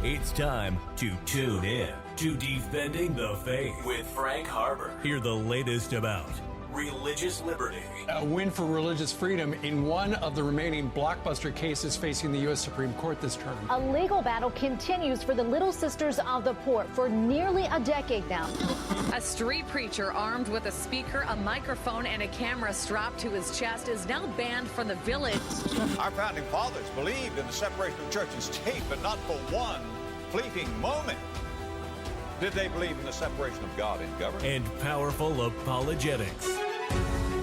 It's time to tune in to Defending the Faith with Frank Harber. Hear the latest about religious liberty. A win for religious freedom in one of the remaining blockbuster cases facing the U.S. Supreme Court this term. A legal battle continues for the Little Sisters of the Poor for nearly a decade now. A street preacher armed with a speaker, a microphone, and a camera strapped to his chest is now banned from the village. Our founding fathers believed in the separation of church and state, but not for one fleeting moment did they believe in the separation of God and government. And powerful apologetics.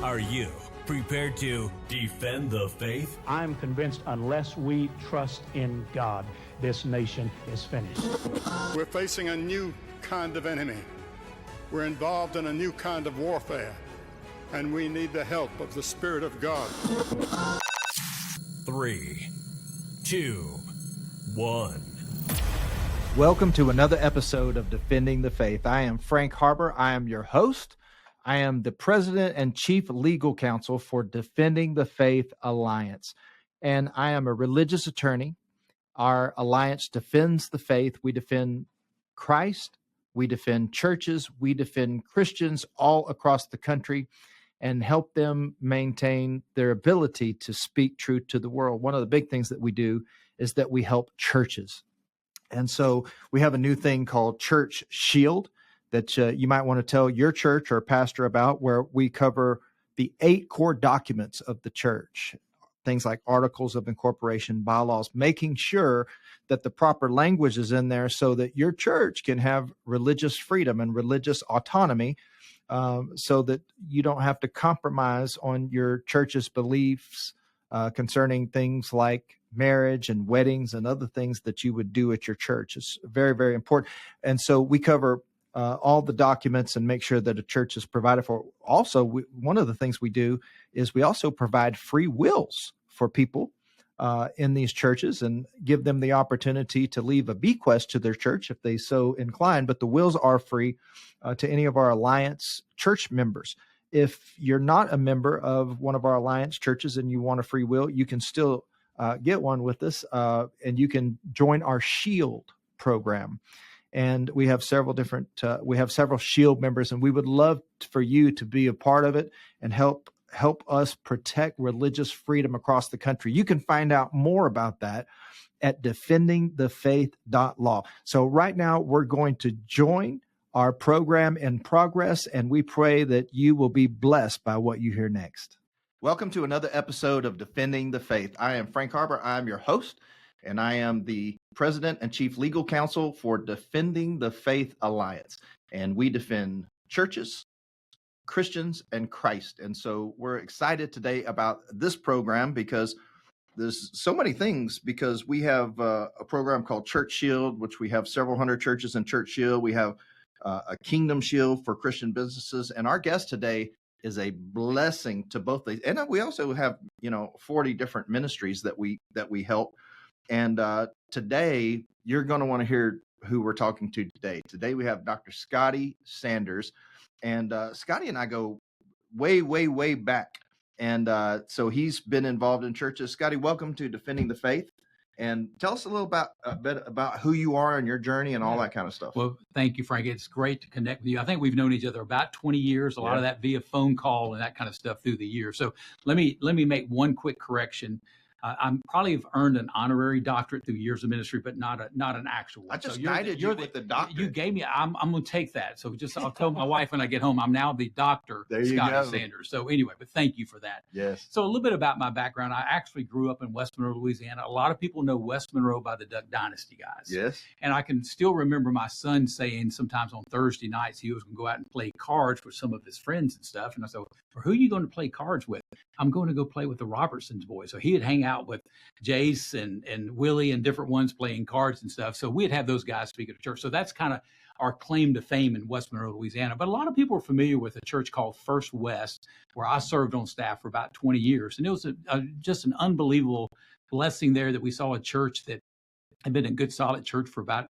Are you prepared to defend the faith? I'm convinced unless we trust in God, this nation is finished. We're facing a new kind of enemy. We're involved in a new kind of warfare, and we need the help of the Spirit of God. 3, 2, 1. Welcome to another episode of Defending the Faith. I am Frank Harber. I am your host. I am the President and Chief Legal Counsel for Defending the Faith Alliance, and I am a religious attorney. Our alliance defends the faith. We defend Christ. We defend churches. We defend Christians all across the country and help them maintain their ability to speak truth to the world. One of the big things that we do is that we help churches. And so we have a new thing called Church Shield that you might want to tell your church or pastor about, where we cover the 8 core documents of the church, things like articles of incorporation, bylaws, making sure that the proper language is in there so that your church can have religious freedom and religious autonomy, so that you don't have to compromise on your church's beliefs concerning things like marriage and weddings and other things that you would do at your church. It's very, very important. And so we cover all the documents and make sure that a church is provided for. Also, one of the things we do is we also provide free wills for people in these churches and give them the opportunity to leave a bequest to their church if they so incline. But the wills are free to any of our Alliance church members. If you're not a member of one of our Alliance churches and you want a free will, you can still get one with us, and you can join our Shield program. And we have several Shield members, and we would love for you to be a part of it and help us protect religious freedom across the country. You can find out more about that at defendingthefaith.law. So right now we're going to join our program in progress, and we pray that you will be blessed by what you hear next. Welcome to another episode of Defending the Faith. I am Frank Harber. I am your host, and I am the President and Chief Legal Counsel for Defending the Faith Alliance. And we defend churches, Christians, and Christ. And so we're excited today about this program because there's so many things, because we have a program called Church Shield, which we have several hundred churches in Church Shield. We have a Kingdom Shield for Christian businesses. And our guest today is a blessing to both these. And we also have, 40 different ministries that we help. And today you're going to want to hear who we're talking to today. Today we have Dr. Scotty Sanders, and Scotty and I go way, way, way back. And so he's been involved in churches. Scotty, welcome to Defending the Faith. And tell us a bit about who you are and your journey and all that kind of stuff. Well, thank you, Frank. It's great to connect with you. I think we've known each other about 20 years, a lot of that via phone call and that kind of stuff through the years. So let me make one quick correction. I'm probably have earned an honorary doctorate through years of ministry, but not an actual one. I just guided you with the doctorate. You gave me. I'm going to take that. So I'll tell my wife when I get home. I'm now the Dr. Scotty Sanders. So anyway, but thank you for that. Yes. So a little bit about my background. I actually grew up in West Monroe, Louisiana. A lot of people know West Monroe by the Duck Dynasty guys. Yes. And I can still remember my son saying sometimes on Thursday nights he was going to go out and play cards with some of his friends and stuff. And I said, well, who are you going to play cards with? I'm going to go play with the Robertsons boys. So he'd hang out with Jace and Willie and different ones playing cards and stuff. So we'd have those guys speak at a church. So that's kind of our claim to fame in West Monroe, Louisiana. But a lot of people are familiar with a church called First West, where I served on staff for about 20 years. And it was just an unbelievable blessing there that we saw a church that had been a good solid church for about,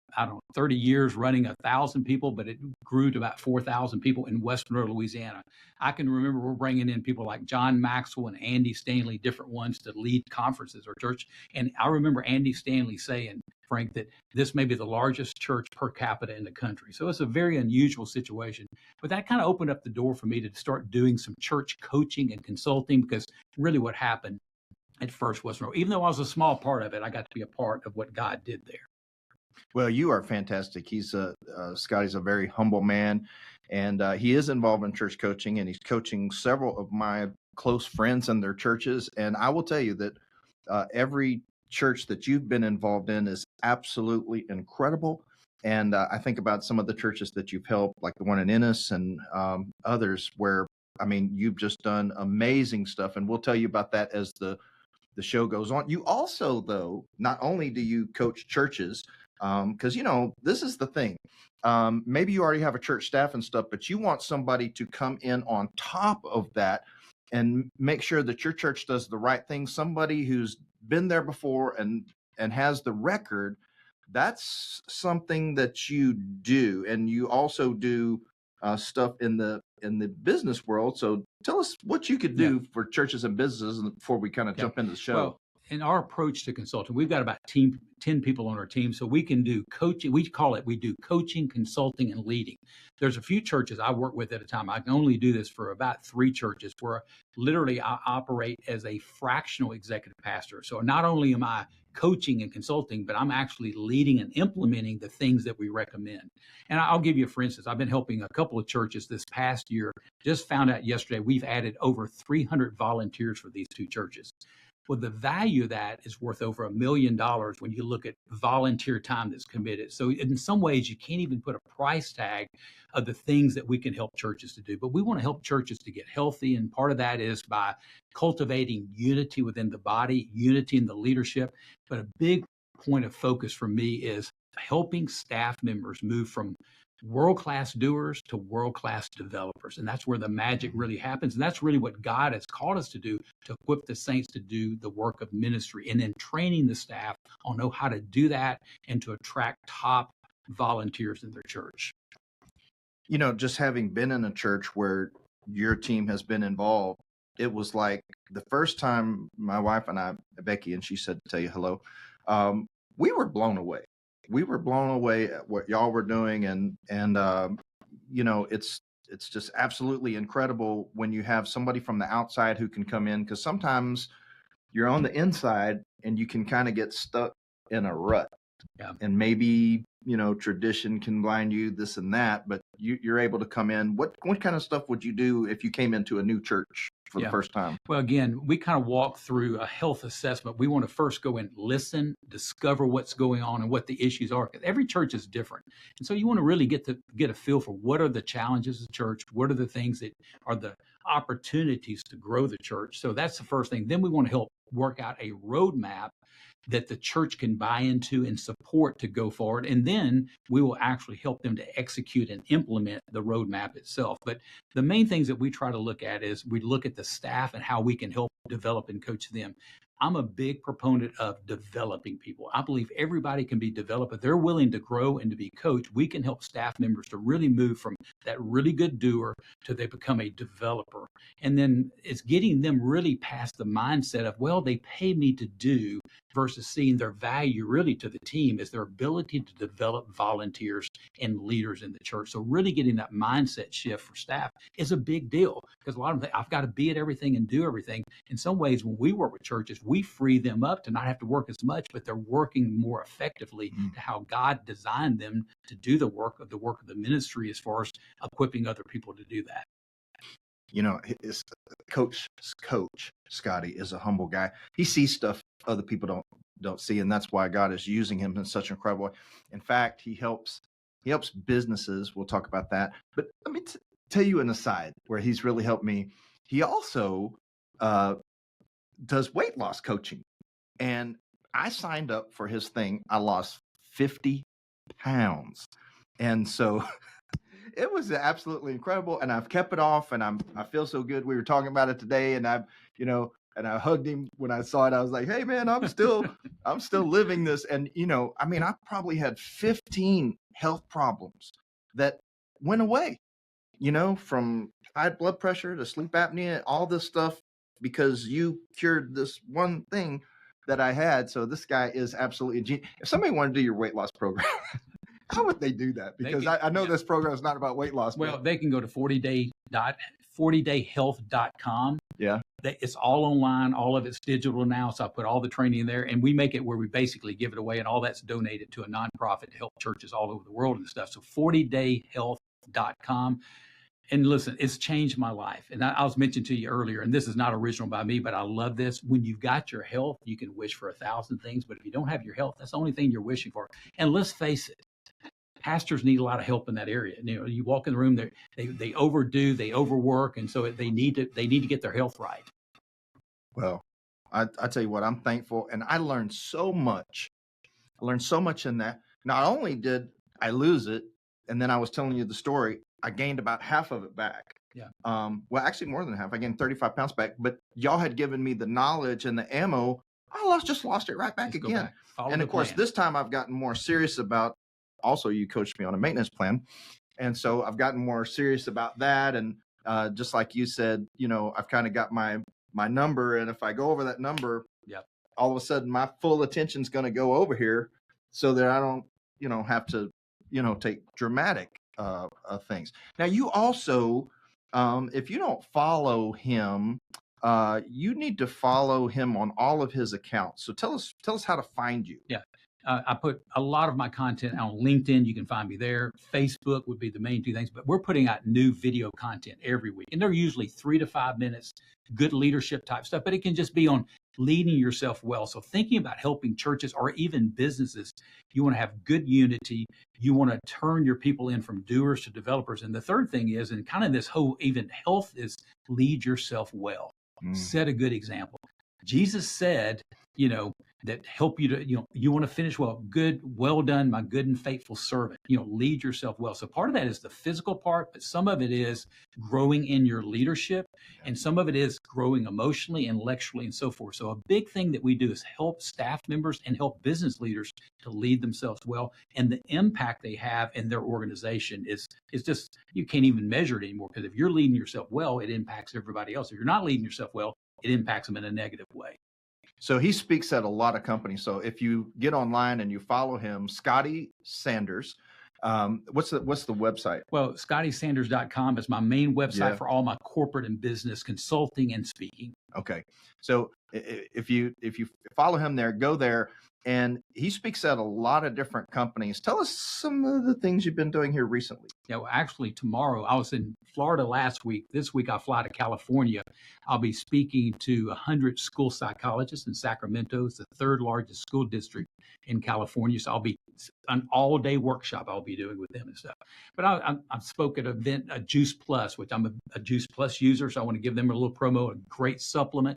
30 years, running 1,000 people, but it grew to about 4,000 people in West Monroe, Louisiana. I can remember we're bringing in people like John Maxwell and Andy Stanley, different ones to lead conferences or church. And I remember Andy Stanley saying, Frank, that this may be the largest church per capita in the country. So it's a very unusual situation. But that kind of opened up the door for me to start doing some church coaching and consulting, because really what happened at first wasn't, even though I was a small part of it, I got to be a part of what God did there. Well, you are fantastic. Scotty's a very humble man, and he is involved in church coaching, and he's coaching several of my close friends in their churches. And I will tell you that every church that you've been involved in is absolutely incredible. And I think about some of the churches that you've helped, like the one in Ennis and others, where, I mean, you've just done amazing stuff. And we'll tell you about that as the show goes on. You also, though, not only do you coach churches, because, you know, this is the thing. Maybe you already have a church staff and stuff, but you want somebody to come in on top of that and make sure that your church does the right thing. Somebody who's been there before and has the record. That's something that you do. And you also do stuff in the business world. So tell us what you could do for churches and businesses before we kind of jump into the show. Well, in our approach to consulting, we've got about 10 people on our team. So we can do coaching. We do coaching, consulting, and leading. There's a few churches I work with at a time. I can only do this for about 3 churches where literally I operate as a fractional executive pastor. So not only am I coaching and consulting, but I'm actually leading and implementing the things that we recommend. And I'll give you, for instance, I've been helping a couple of churches this past year. Just found out yesterday, we've added over 300 volunteers for these 2 churches. Well, the value of that is worth over $1 million when you look at volunteer time that's committed. So in some ways, you can't even put a price tag of the things that we can help churches to do. But we want to help churches to get healthy. And part of that is by cultivating unity within the body, unity in the leadership. But a big point of focus for me is helping staff members move from world-class doers to world-class developers. And that's where the magic really happens. And that's really what God has called us to do, to equip the saints to do the work of ministry, and then training the staff on know how to do that and to attract top volunteers in their church. You know, just having been in a church where your team has been involved, it was like the first time my wife and I, Becky, and she said to tell you hello, we were blown away. We were blown away at what y'all were doing, and you know, it's just absolutely incredible when you have somebody from the outside who can come in, because sometimes you're on the inside and you can kind of get stuck in a rut. Yeah. And maybe, you know, tradition can blind you, this and that, but you're able to come in. What kind of stuff would you do if you came into a new church for the first time? Well, again, we kind of walk through a health assessment. We want to first go and listen, discover what's going on and what the issues are. Every church is different. And so you want to really get a feel for what are the challenges of the church, what are the things that are the opportunities to grow the church. So that's the first thing. Then we want to help work out a roadmap that the church can buy into and support to go forward. And then we will actually help them to execute and implement the roadmap itself. But the main things that we try to look at is we look at the staff and how we can help develop and coach them. I'm a big proponent of developing people. I believe everybody can be developed. If they're willing to grow and to be coached, we can help staff members to really move from that really good doer to they become a developer. And then it's getting them really past the mindset of, well, they pay me to do, versus seeing their value really to the team is their ability to develop volunteers and leaders in the church. So really getting that mindset shift for staff is a big deal, because a lot of them think, I've got to be at everything and do everything. In some ways, when we work with churches, we free them up to not have to work as much, but they're working more effectively to how God designed them to do the work of the ministry, as far as equipping other people to do that. You know, his coach Scotty is a humble guy. He sees stuff other people don't see, and that's why God is using him in such an incredible way. In fact, he helps businesses. We'll talk about that. But let me tell you an aside where he's really helped me. He also does weight loss coaching, and I signed up for his thing. I lost 50 pounds, and so it was absolutely incredible. And I've kept it off, and I feel so good. We were talking about it today, and I hugged him when I saw it. I was like, hey man, I'm still living this. And, you know, I mean, I probably had 15 health problems that went away, you know, from high blood pressure to sleep apnea, all this stuff, because you cured this one thing. that I had. So this guy is absolutely a genius. If somebody wanted to do your weight loss program, how would they do that? Because I know this program is not about weight loss. Well, they can go to 40dayhealth.com. Yeah. It's all online. All of it's digital now. So I put all the training in there, and we make it where we basically give it away, and all that's donated to a nonprofit to help churches all over the world and stuff. So 40dayhealth.com. And listen, it's changed my life. And I was mentioning to you earlier, and this is not original by me, but I love this. When you've got your health, you can wish for 1,000 things. But if you don't have your health, that's the only thing you're wishing for. And let's face it, pastors need a lot of help in that area. You know, you walk in the room, they overdo, they overwork, and so they need to get their health right. Well, I tell you what, I'm thankful, and I learned so much. I learned so much in that. Not only did I lose it, and then I was telling you the story, I gained about half of it back. Yeah. Well, actually more than half. I gained 35 pounds back, but y'all had given me the knowledge and the ammo. I just lost it right back again. And of course, this time I've gotten more serious about, also you coached me on a maintenance plan. And so I've gotten more serious about that. And just like you said, you know, I've kind of got my number. And if I go over that number, all of a sudden my full attention's going to go over here so that I don't, you know, have to, you know, take dramatic things. Now, you also, if you don't follow him, you need to follow him on all of his accounts. So tell us how to find you. Yeah. I put a lot of my content on LinkedIn. You can find me there. Facebook would be the main two things, but we're putting out new video content every week. And they're usually 3 to 5 minutes, good leadership type stuff, but it can just be on leading yourself well. So thinking about helping churches or even businesses, you want to have good unity. You want to turn your people in from doers to developers. And the third thing is, and kind of this whole even health is, lead yourself well. Set a good example. Jesus said, you know, that help you to, you know, you want to finish well, good, well done, my good and faithful servant, you know, lead yourself well. So part of that is the physical part, but some of it is growing in your leadership, and some of it is growing emotionally, intellectually, and so forth. So a big thing that we do is help staff members and help business leaders to lead themselves well. And the impact they have in their organization is just, you can't even measure it anymore, because if you're leading yourself well, it impacts everybody else. If you're not leading yourself well, it impacts them in a negative way. So he speaks at a lot of companies. So if you get online and you follow him, Scotty Sanders, what's the website? Well, ScottySanders.com is my main website for all my corporate and business consulting and speaking. Okay. So if you follow him there, go there. And he speaks at a lot of different companies. Tell us some of the things you've been doing here recently. Yeah, well, actually, tomorrow, I was in Florida last week. This week, I fly to California. I'll be speaking to 100 school psychologists in Sacramento. It's the third largest school district in California. So I'll be an all-day workshop I'll be doing with them and stuff. But I've spoken at an event, Juice Plus, which I'm a Juice Plus user, so I want to give them a little promo, a great supplement.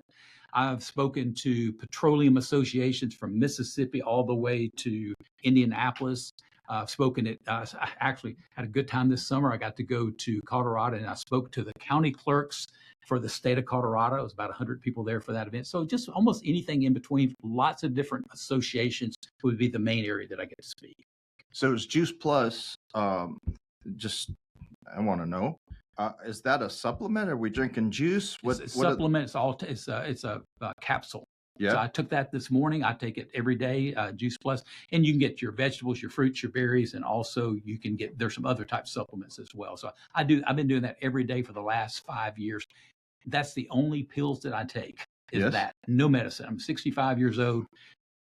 I've spoken to petroleum associations from Mississippi all the way to Indianapolis. I've spoken at, I actually had a good time this summer. I got to go to Colorado, and I spoke to the county clerks for the state of Colorado. It was about 100 people there for that event. So just almost anything in between, lots of different associations would be the main area that I get to speak. So it's Juice Plus. I want to know. Is that a supplement? Are we drinking juice? It's a supplement. It's a capsule. Yeah. So I took that this morning. I take it every day, Juice Plus, and you can get your vegetables, your fruits, your berries, and also you can get, there's some other type supplements as well. So I've been doing that every day for the last 5 years. That's the only pills that I take is that. No medicine. I'm 65 years old.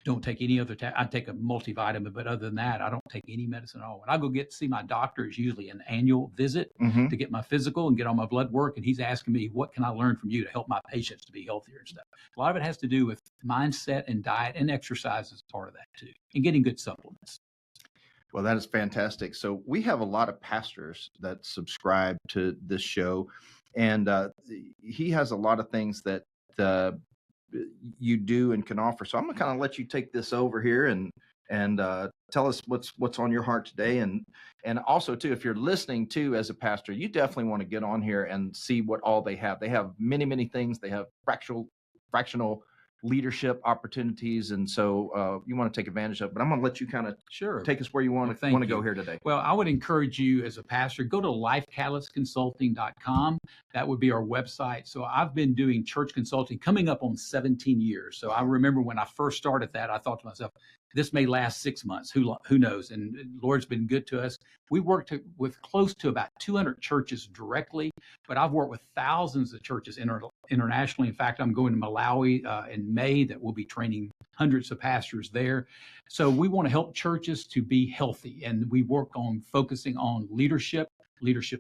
Don't take any other, I take a multivitamin, but other than that, I don't take any medicine at all. When I go see my doctor, it's usually an annual visit to get my physical and get all my blood work. And he's asking me, what can I learn from you to help my patients to be healthier and stuff? A lot of it has to do with mindset and diet, and exercise is part of that too, and getting good supplements. Well, that is fantastic. So we have a lot of pastors that subscribe to this show, and he has a lot of things that you do and can offer. So I'm gonna kind of let you take this over here and tell us what's on your heart today. And also too, if you're listening to as a pastor, you definitely want to get on here and see what all they have. They have many, many things. They have fractional leadership opportunities, and so you want to take advantage of it. But I'm going to let you kind of take us where you want to go here today. Well, I would encourage you as a pastor, go to lifecatalyst.consulting.com. That would be our website. So I've been doing church consulting coming up on 17 years. So I remember when I first started that, I thought to myself, this may last 6 months. Who knows? And the Lord's been good to us. We worked with close to about 200 churches directly, but I've worked with thousands of churches internationally. In fact, I'm going to Malawi in May that will be training hundreds of pastors there. So we want to help churches to be healthy, and we work on focusing on leadership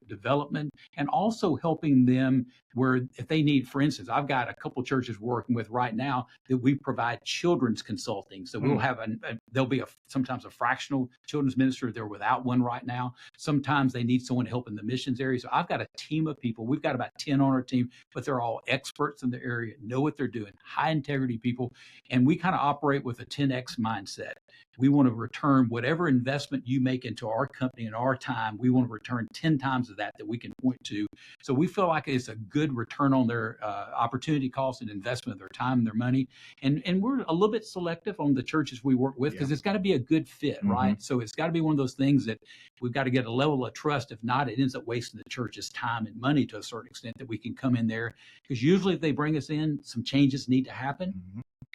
development, and also helping them where if they need, for instance, I've got a couple churches working with right now that we provide children's consulting. So we'll have there'll be sometimes a fractional children's minister. They're without one right now. Sometimes they need someone to help in the missions area. So I've got a team of people. We've got about 10 on our team, but they're all experts in the area, know what they're doing, high integrity people. And we kind of operate with a 10X mindset. We want to return whatever investment you make into our company and our time. We want to return 10 times of that we can point to. So we feel like it's a good return on their opportunity cost and investment of their time and their money. And we're a little bit selective on the churches we work with because it's got to be a good fit, right? So it's got to be one of those things that we've got to get a level of trust. If not, it ends up wasting the church's time and money to a certain extent that we can come in there. Because usually if they bring us in, some changes need to happen.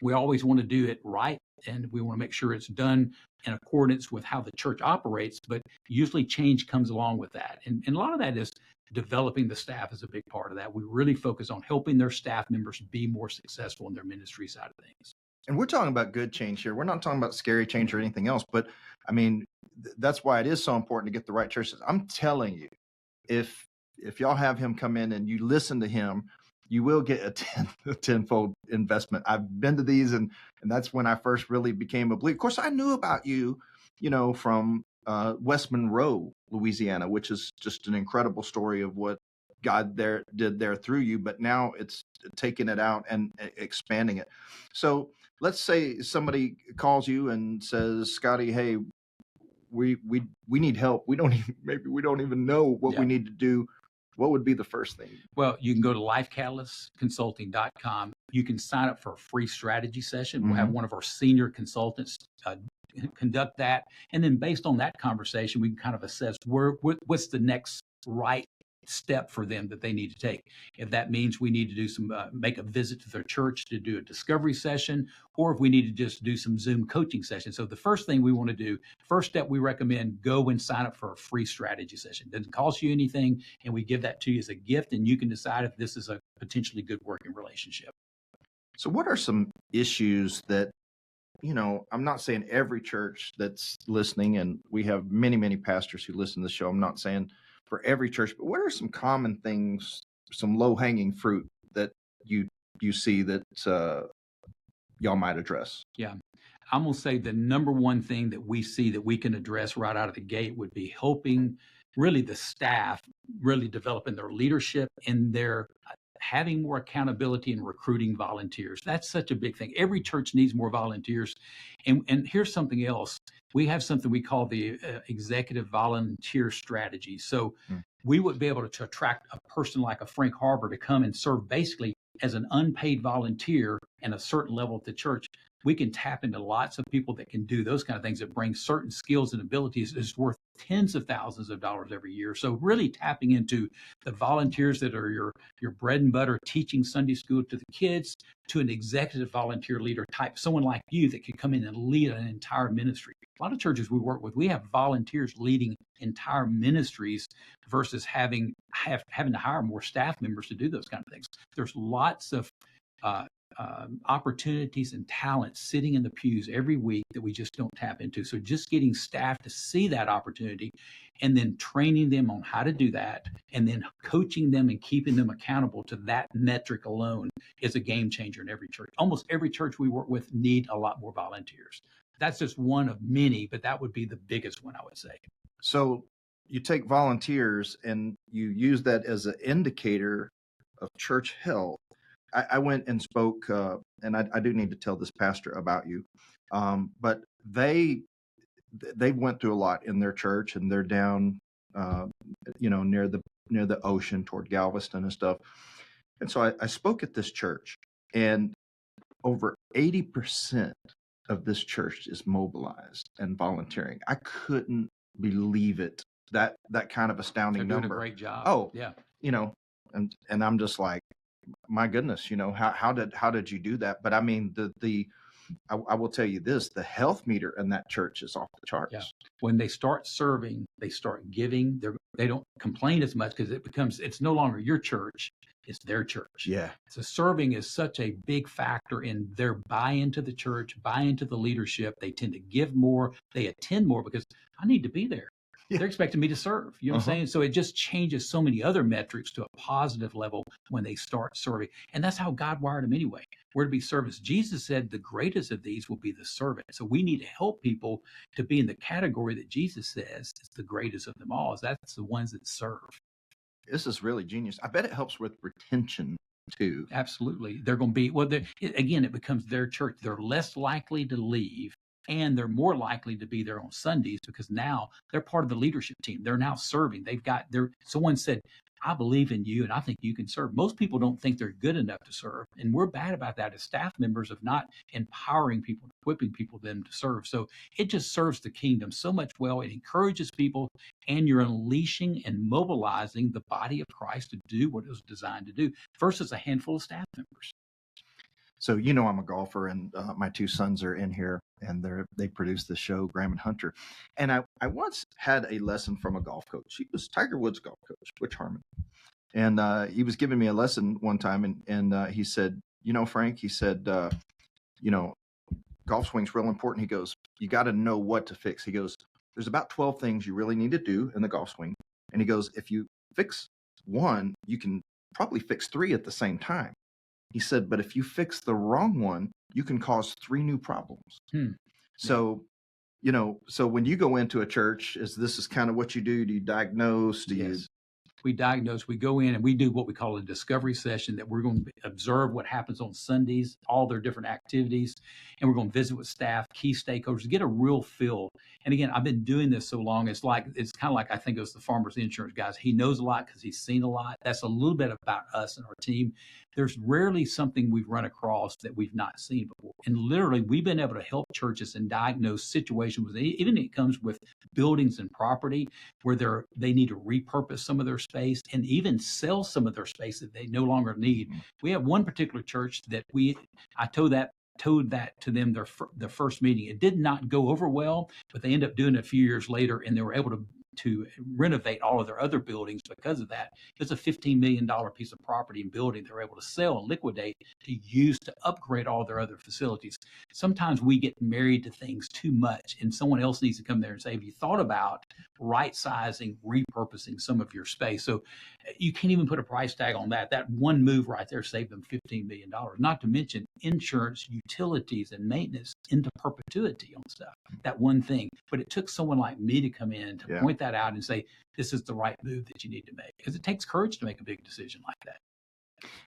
We always want to do it right, and we want to make sure it's done in accordance with how the church operates, but usually change comes along with that. And a lot of that is developing the staff is a big part of that. We really focus on helping their staff members be more successful in their ministry side of things. And we're talking about good change here. We're not talking about scary change or anything else, but I mean, that's why it is so important to get the right churches. I'm telling you, if y'all have him come in and you listen to him, you will get a tenfold investment. I've been to these, and that's when I first really became a believer. Of course, I knew about you, from West Monroe, Louisiana, which is just an incredible story of what God did there through you. But now it's taking it out and expanding it. So let's say somebody calls you and says, Scotty, hey, we need help. We don't even know what we need to do. What would be the first thing? Well, you can go to lifecatalyst.consulting.com. You can sign up for a free strategy session. We'll have one of our senior consultants conduct that. And then based on that conversation, we can kind of assess what's the next right step for them that they need to take. If that means we need to do some, make a visit to their church to do a discovery session, or if we need to just do some Zoom coaching sessions. So the first thing we want to do, first step we recommend, go and sign up for a free strategy session. It doesn't cost you anything, and we give that to you as a gift, and you can decide if this is a potentially good working relationship. So what are some issues that, I'm not saying every church that's listening, and we have many, many pastors who listen to the show. I'm not saying for every church, but what are some common things, some low-hanging fruit that you see that y'all might address? Yeah, I'm going to say the number one thing that we see that we can address right out of the gate would be helping really the staff really developing their leadership and their having more accountability and recruiting volunteers. That's such a big thing. Every church needs more volunteers. And here's something else. We have something we call the executive volunteer strategy. So we would be able to attract a person like a Frank Harber to come and serve basically as an unpaid volunteer and a certain level at the church. We can tap into lots of people that can do those kind of things that bring certain skills and abilities is worth tens of thousands of dollars every year. So really tapping into the volunteers that are your bread and butter, teaching Sunday school to the kids, to an executive volunteer leader type, someone like you that can come in and lead an entire ministry. A lot of churches we work with, we have volunteers leading entire ministries versus having to hire more staff members to do those kind of things. There's lots of opportunities and talents sitting in the pews every week that we just don't tap into. So just getting staff to see that opportunity and then training them on how to do that and then coaching them and keeping them accountable to that metric alone is a game changer in every church. Almost every church we work with need a lot more volunteers. That's just one of many, but that would be the biggest one, I would say. So you take volunteers and you use that as an indicator of church health. I went and spoke, and I do need to tell this pastor about you, but they went through a lot in their church, and they're down, near the ocean toward Galveston and stuff. And so I spoke at this church, and over 80% of this church is mobilized and volunteering. I couldn't believe it. That kind of astounding They're doing number. a great job. Oh, yeah. And I'm just like, my goodness, how did you do that? But I mean, I will tell you this, the health meter in that church is off the charts. Yeah. When they start serving, they start giving. They don't complain as much because it's no longer your church, it's their church. Yeah. So serving is such a big factor in their buy-in to the church, buy-in to the leadership. They tend to give more, they attend more because I need to be there. Yeah. They're expecting me to serve. You know what I'm saying? So it just changes so many other metrics to a positive level when they start serving. And that's how God wired them anyway. We're to be servants. Jesus said the greatest of these will be the servant. So we need to help people to be in the category that Jesus says is the greatest of them all. Is that's the ones that serve. This is really genius. I bet it helps with retention too. Absolutely. They're going to be, again, it becomes their church. They're less likely to leave. And they're more likely to be there on Sundays because now they're part of the leadership team. They're now serving. Someone said, I believe in you and I think you can serve. Most people don't think they're good enough to serve. And we're bad about that as staff members of not empowering people, equipping people them to serve. So it just serves the kingdom so much well. It encourages people and you're unleashing and mobilizing the body of Christ to do what it was designed to do versus a handful of staff members. So, I'm a golfer and my two sons are in here and they produce the show, Graham and Hunter. And I once had a lesson from a golf coach. He was Tiger Woods' golf coach, Butch Harmon. And he was giving me a lesson one time and he said, Frank, he said, golf swing's real important. He goes, you got to know what to fix. He goes, there's about 12 things you really need to do in the golf swing. And he goes, if you fix one, you can probably fix 3 at the same time. He said, but if you fix the wrong one, you can cause 3 new problems. So, so when you go into a church, this is kind of what you do? Do you diagnose? We diagnose, we go in and we do what we call a discovery session that we're going to observe what happens on Sundays, all their different activities. And we're going to visit with staff, key stakeholders, get a real feel. And again, I've been doing this so long. It's kind of like, I think it was the Farmers Insurance guys. He knows a lot because he's seen a lot. That's a little bit about us and our team. There's rarely something we've run across that we've not seen before. And literally, we've been able to help churches and diagnose situations, even it comes with buildings and property where they need to repurpose some of their space and even sell some of their space that they no longer need. We have one particular church that I told that to them the first meeting. It did not go over well, but they ended up doing it a few years later and they were able to renovate all of their other buildings because of that. It's a $15 million piece of property and building they were able to sell and liquidate to use to upgrade all their other facilities. Sometimes we get married to things too much and someone else needs to come there and say, have you thought about right-sizing, repurposing some of your space? So you can't even put a price tag on that. That one move right there saved them $15 million, not to mention insurance, utilities, and maintenance into perpetuity on stuff. That one thing. But it took someone like me to come in to point that out and say, this is the right move that you need to make. Because it takes courage to make a big decision like that.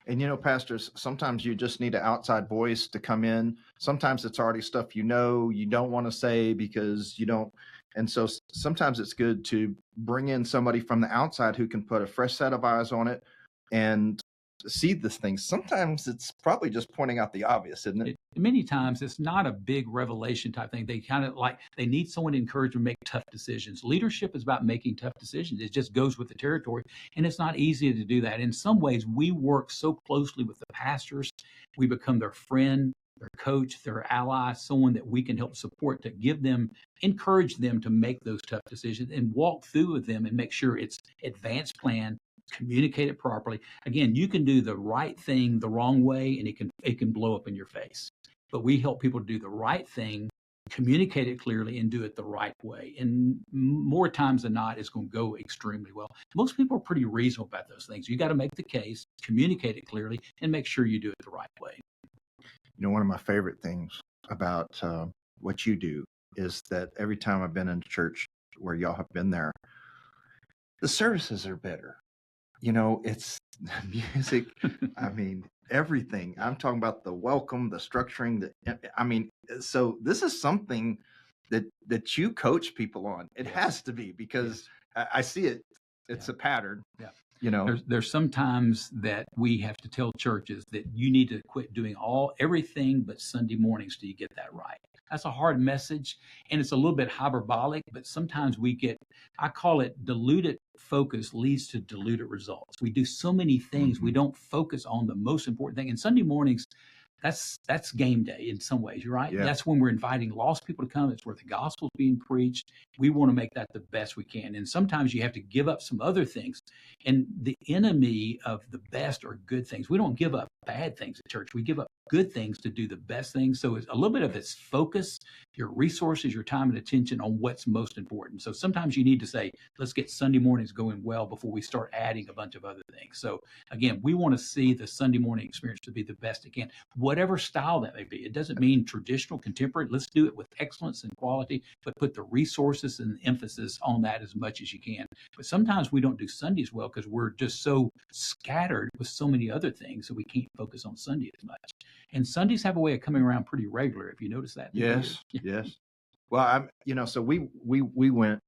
And pastors, sometimes you just need an outside voice to come in. Sometimes it's already stuff you don't want to say because you don't. And so sometimes it's good to bring in somebody from the outside who can put a fresh set of eyes on it and see this thing. Sometimes it's probably just pointing out the obvious, isn't it? Many times it's not a big revelation type thing. They kind of they need someone to encourage them to make tough decisions. Leadership is about making tough decisions. It just goes with the territory. And it's not easy to do that. In some ways, we work so closely with the pastors. We become their friend, their coach, their ally, someone that we can help support to encourage them to make those tough decisions and walk through with them and make sure it's advanced plan, communicate it properly. Again, you can do the right thing the wrong way and it can blow up in your face. But we help people to do the right thing, communicate it clearly, and do it the right way. And more times than not, it's going to go extremely well. Most people are pretty reasonable about those things. You got to make the case, communicate it clearly, and make sure you do it the right way. One of my favorite things about what you do is that every time I've been in church where y'all have been there, the services are better. It's music. I mean, everything. I'm talking about the welcome, the structuring. So this is something that you coach people on. It has to be because I see it. It's a pattern. Yeah. You know, there's sometimes that we have to tell churches that you need to quit doing everything but Sunday mornings till you get that right. That's a hard message, and it's a little bit hyperbolic, but sometimes I call it diluted focus leads to diluted results. We do so many things, we don't focus on the most important thing. And Sunday mornings, that's game day in some ways, right? Yeah. That's when we're inviting lost people to come. It's where the gospel's being preached. We want to make that the best we can. And sometimes you have to give up some other things. And the enemy of the best are good things. We don't give up bad things at church. We give up good things to do the best things. So it's a little bit of its focus, your resources, your time and attention on what's most important. So sometimes you need to say, let's get Sunday mornings going well before we start adding a bunch of other things. So again, we want to see the Sunday morning experience to be the best it can, whatever style that may be. It doesn't mean traditional, contemporary. Let's do it with excellence and quality, but put the resources and emphasis on that as much as you can. But sometimes we don't do Sundays well because we're just so scattered with so many other things that we can't focus on Sunday as much. And Sundays have a way of coming around pretty regular. If you notice that. Yes. Yes. Well, so we went,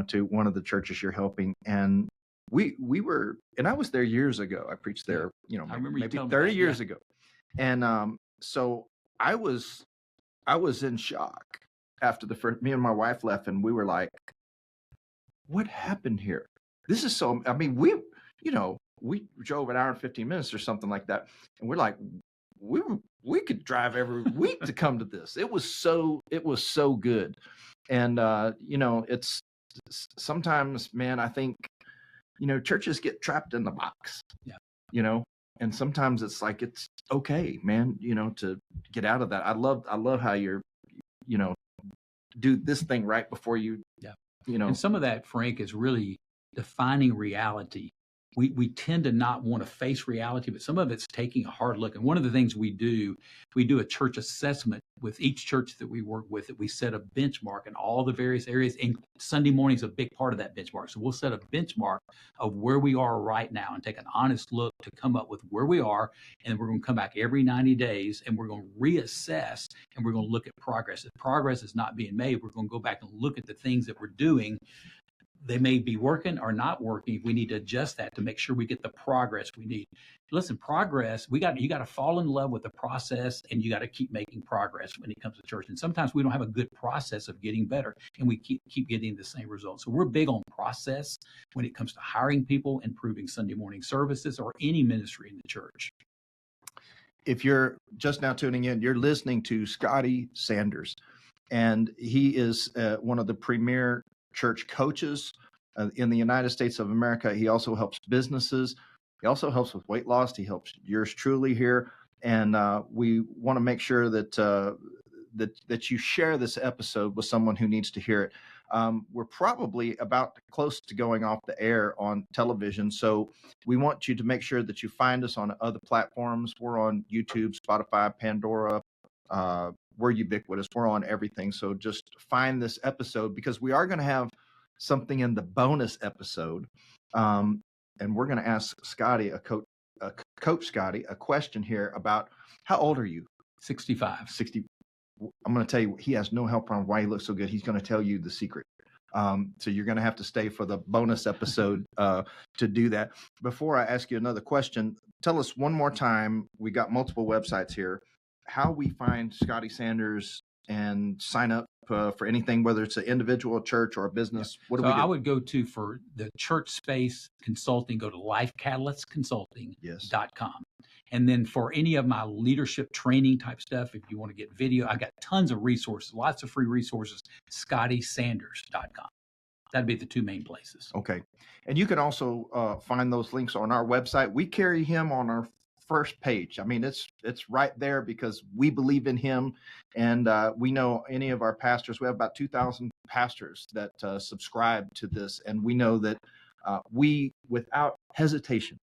to one of the churches you're helping, and we were, and I was there years ago. I preached there, I remember maybe you 30 years ago. And so I was in shock after me and my wife left, and we were like, what happened here? This is so, we drove an hour and 15 minutes or something like that. And we're like, we could drive every week to come to this. It was so good. And, it's sometimes, man, I think, churches get trapped in the box, and sometimes it's like, it's okay, man, to get out of that. I love how you're, do this thing right before you, And some of that, Frank, is really defining reality. We tend to not want to face reality, but some of it's taking a hard look. And one of the things we do a church assessment with each church that we work with, that we set a benchmark in all the various areas. And Sunday morning is a big part of that benchmark. So we'll set a benchmark of where we are right now and take an honest look to come up with where we are. And we're going to come back every 90 days and we're going to reassess and we're going to look at progress. If progress is not being made, we're going to go back and look at the things that we're doing. They may be working or not working. We need to adjust that to make sure we get the progress we need. Listen, progress, you got to fall in love with the process, and you got to keep making progress when it comes to church. And sometimes we don't have a good process of getting better, and we keep getting the same results. So we're big on process when it comes to hiring people, improving Sunday morning services, or any ministry in the church. If you're just now tuning in, you're listening to Scotty Sanders, and he is one of the premier church coaches in the United States of America. He also helps businesses. He also helps with weight loss. He helps yours truly here. And we want to make sure that that you share this episode with someone who needs to hear it. We're probably about close to going off the air on television. So we want you to make sure that you find us on other platforms. We're on YouTube, Spotify, Pandora, we're ubiquitous. We're on everything. So just find this episode, because we are going to have something in the bonus episode. And we're going to ask Scotty, Coach Scotty, a question here about, how old are you? 65. 60. I'm going to tell you, he has no help on why he looks so good. He's going to tell you the secret. So you're going to have to stay for the bonus episode to do that. Before I ask you another question, tell us one more time, we got multiple websites here, how we find Scotty Sanders and sign up for anything, whether it's an individual, church, or a business. What do we do? I would go to, for the church space consulting, go to lifecatalyst.com. And then for any of my leadership training type stuff, if you want to get video, I got tons of resources, lots of free resources, scottysanders.com. That'd be the two main places. Okay. And you can also find those links on our website. We carry him on our first page. I mean, it's right there because we believe in him, and we know any of our pastors. We have about 2,000 pastors that subscribe to this, and we know that we, without hesitation,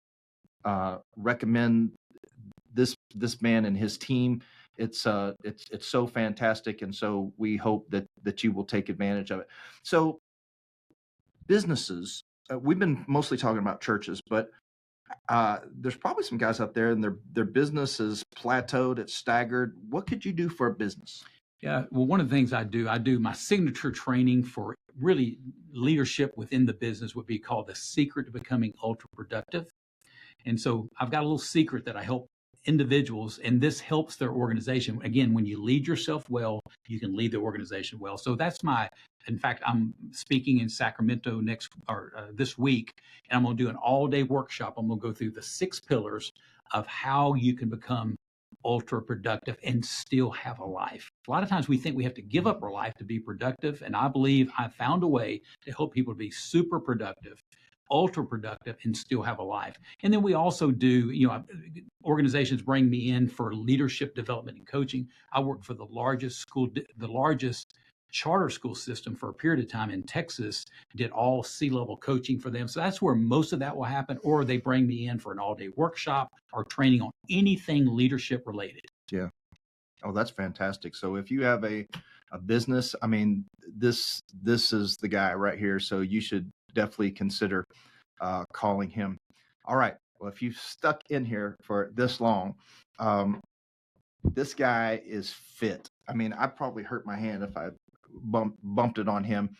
recommend this man and his team. It's so fantastic, and so we hope that you will take advantage of it. So businesses, we've been mostly talking about churches, but there's probably some guys out there and their business is plateaued, it's staggered. What could you do for a business? Yeah, well, one of the things I do my signature training for really leadership within the business would be called The Secret to Becoming Ultra Productive. And so I've got a little secret that I help individuals, and this helps their organization. Again, when you lead yourself well, you can lead the organization well. So that's in fact, I'm speaking in Sacramento this week, and I'm going to do an all-day workshop. I'm going to go through the 6 pillars of how you can become ultra productive and still have a life. A lot of times we think we have to give up our life to be productive. And I believe I found a way to help people to be super productive, ultra productive, and still have a life. And then we also do, organizations bring me in for leadership development and coaching. I worked for the largest charter school system for a period of time in Texas, did all C-level coaching for them. So that's where most of that will happen, or they bring me in for an all-day workshop or training on anything leadership related. Yeah. Oh, that's fantastic. So if you have a business, I mean, this is the guy right here. So you should definitely consider calling him. All right. Well, if you've stuck in here for this long, this guy is fit. I mean, I probably hurt my hand if I bumped it on him.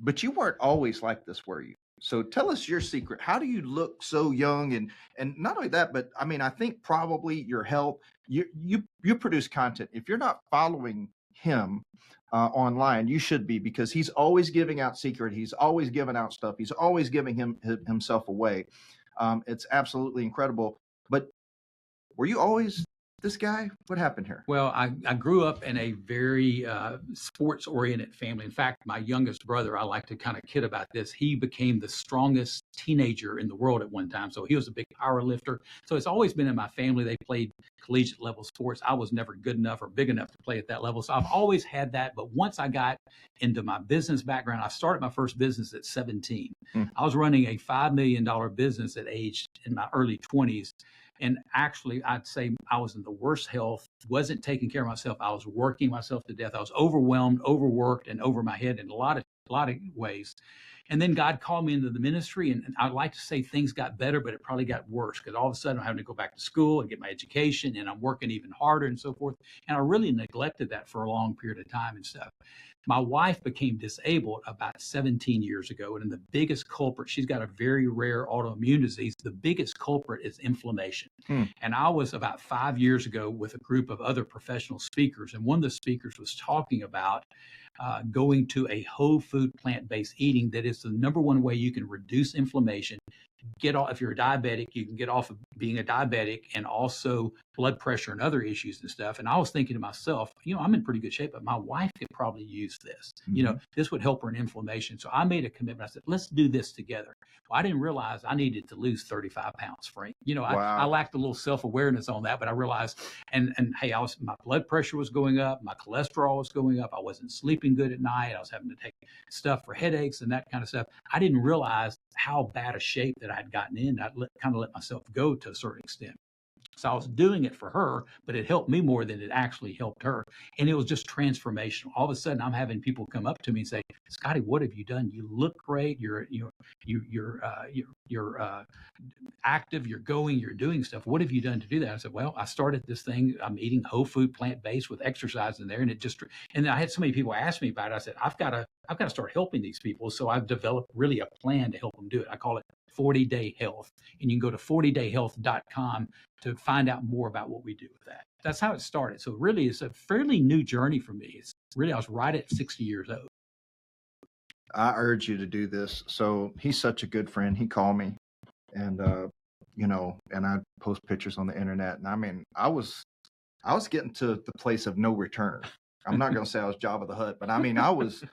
But you weren't always like this, were you? So tell us your secret. How do you look so young? And not only that, but I mean, I think probably your health, you produce content. If you're not following him online, you should be, because he's always giving out secret. He's always giving out stuff. He's always giving himself away. It's absolutely incredible. But were you always this guy? What happened here? Well, I grew up in a very sports-oriented family. In fact, my youngest brother, I like to kind of kid about this, he became the strongest teenager in the world at one time. So he was a big power lifter. So it's always been in my family. They played collegiate level sports. I was never good enough or big enough to play at that level. So I've always had that. But once I got into my business background, I started my first business at 17. I was running a $5 million business at age in my early 20s. And actually, I'd say I was in the worst health, wasn't taking care of myself. I was working myself to death. I was overwhelmed, overworked, and over my head in a lot of ways. And then God called me into the ministry, and I'd like to say things got better, but it probably got worse, because all of a sudden I'm having to go back to school and get my education, and I'm working even harder and so forth. And I really neglected that for a long period of time and stuff. My wife became disabled about 17 years ago, and the biggest culprit, she's got a very rare autoimmune disease. The biggest culprit is inflammation. And I was about 5 years ago with a group of other professional speakers, and one of the speakers was talking about going to a whole food plant-based eating. That is the number one way you can reduce inflammation. If you're a diabetic, you can get off of being a diabetic, and also blood pressure and other issues and stuff. And I was thinking to myself, I'm in pretty good shape, but my wife could probably use this. This would help her in inflammation. So I made a commitment. I said, let's do this together. Well, I didn't realize I needed to lose 35 pounds, Frank. Wow. I lacked a little self-awareness on that, but I realized, and hey, my blood pressure was going up, my cholesterol was going up, I wasn't sleeping good at night, I was having to take stuff for headaches and that kind of stuff. I didn't realize how bad a shape that I'd gotten in. I'd kind of let myself go to a certain extent. So I was doing it for her, but it helped me more than it actually helped her. And it was just transformational. All of a sudden, I'm having people come up to me and say, Scotty, what have you done? You look great. You're active. You're going. You're doing stuff. What have you done to do that? I said, well, I started this thing. I'm eating whole food, plant-based with exercise in there, and and I had so many people ask me about it. I said, I've got to start helping these people. So I've developed really a plan to help them do it. I call it 40-Day Health. And you can go to 40dayhealth.com to find out more about what we do with that. That's how it started. So really, it's a fairly new journey for me. I was right at 60 years old. I urge you to do this. So he's such a good friend. He called me, and and I post pictures on the internet. And I mean, I was getting to the place of no return. I'm not going to say I was Jabba the Hutt, but I mean, I was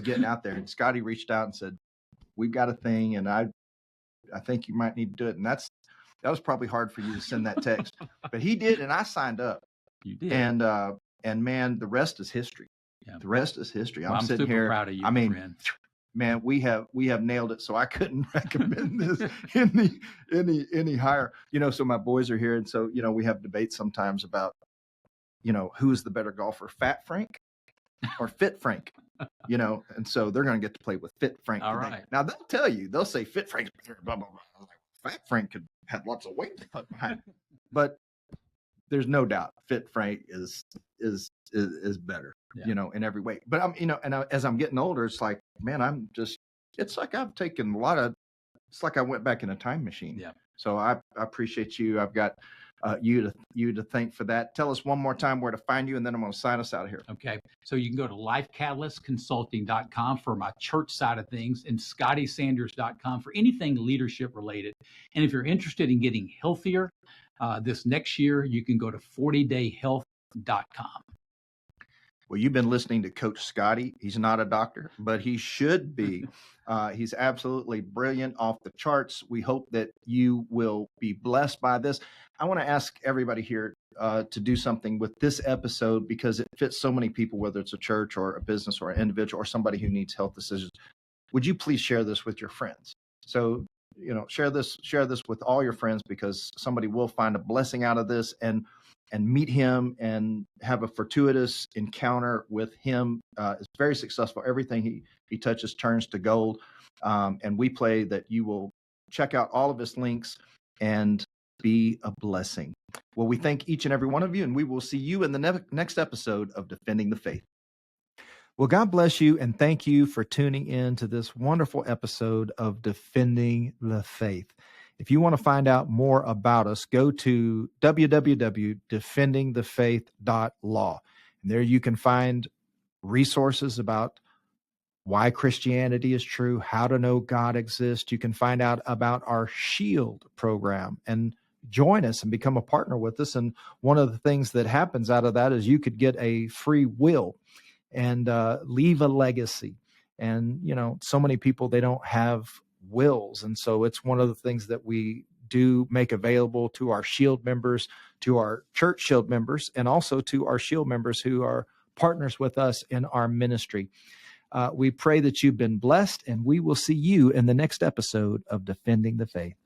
getting out there. And Scotty reached out and said, we've got a thing, and I think you might need to do it. And that was probably hard for you to send that text, but he did, and I signed up. You did. And man, the rest is history. Yeah. The rest is history. Well, I'm sitting super here. Proud of you, I mean, friend. Man, we have nailed it. So I couldn't recommend this any higher. So my boys are here, and so we have debates sometimes about who is the better golfer, Fat Frank or Fit Frank. And so they're going to get to play with Fit Frank All today. right. Now they'll say Fit Frank's better, blah blah blah. Fat Frank could have lots of weight to put behind. But there's no doubt Fit Frank is better, in every way. But as I'm getting older, it's like, man, it's like I've taken it's like I went back in a time machine. Yeah. So I appreciate you. I've got you to thank for that. Tell us one more time where to find you, and then I'm going to sign us out of here. Okay. So you can go to lifecatalystconsulting.com for my church side of things, and scottysanders.com for anything leadership related. And if you're interested in getting healthier this next year, you can go to 40dayhealth.com. Well, you've been listening to Coach Scotty. He's not a doctor, but he should be. He's absolutely brilliant, off the charts. We hope that you will be blessed by this. I want to ask everybody here to do something with this episode because it fits so many people, whether it's a church or a business or an individual or somebody who needs health decisions. Would you please share this with your friends? So, share this with all your friends, because somebody will find a blessing out of this and meet him and have a fortuitous encounter with him. It's very successful. Everything he touches turns to gold. And we pray that you will check out all of his links and be a blessing. Well, we thank each and every one of you, and we will see you in the next episode of Defending the Faith. Well, God bless you, and thank you for tuning in to this wonderful episode of Defending the Faith. If you want to find out more about us, go to www.defendingthefaith.law. And there you can find resources about why Christianity is true, how to know God exists. You can find out about our SHIELD program and join us and become a partner with us. And one of the things that happens out of that is you could get a free will and leave a legacy. And, so many people, they don't have wills. And so it's one of the things that we do make available to our SHIELD members, to our church SHIELD members, and also to our SHIELD members who are partners with us in our ministry. We pray that you've been blessed, and we will see you in the next episode of Defending the Faith.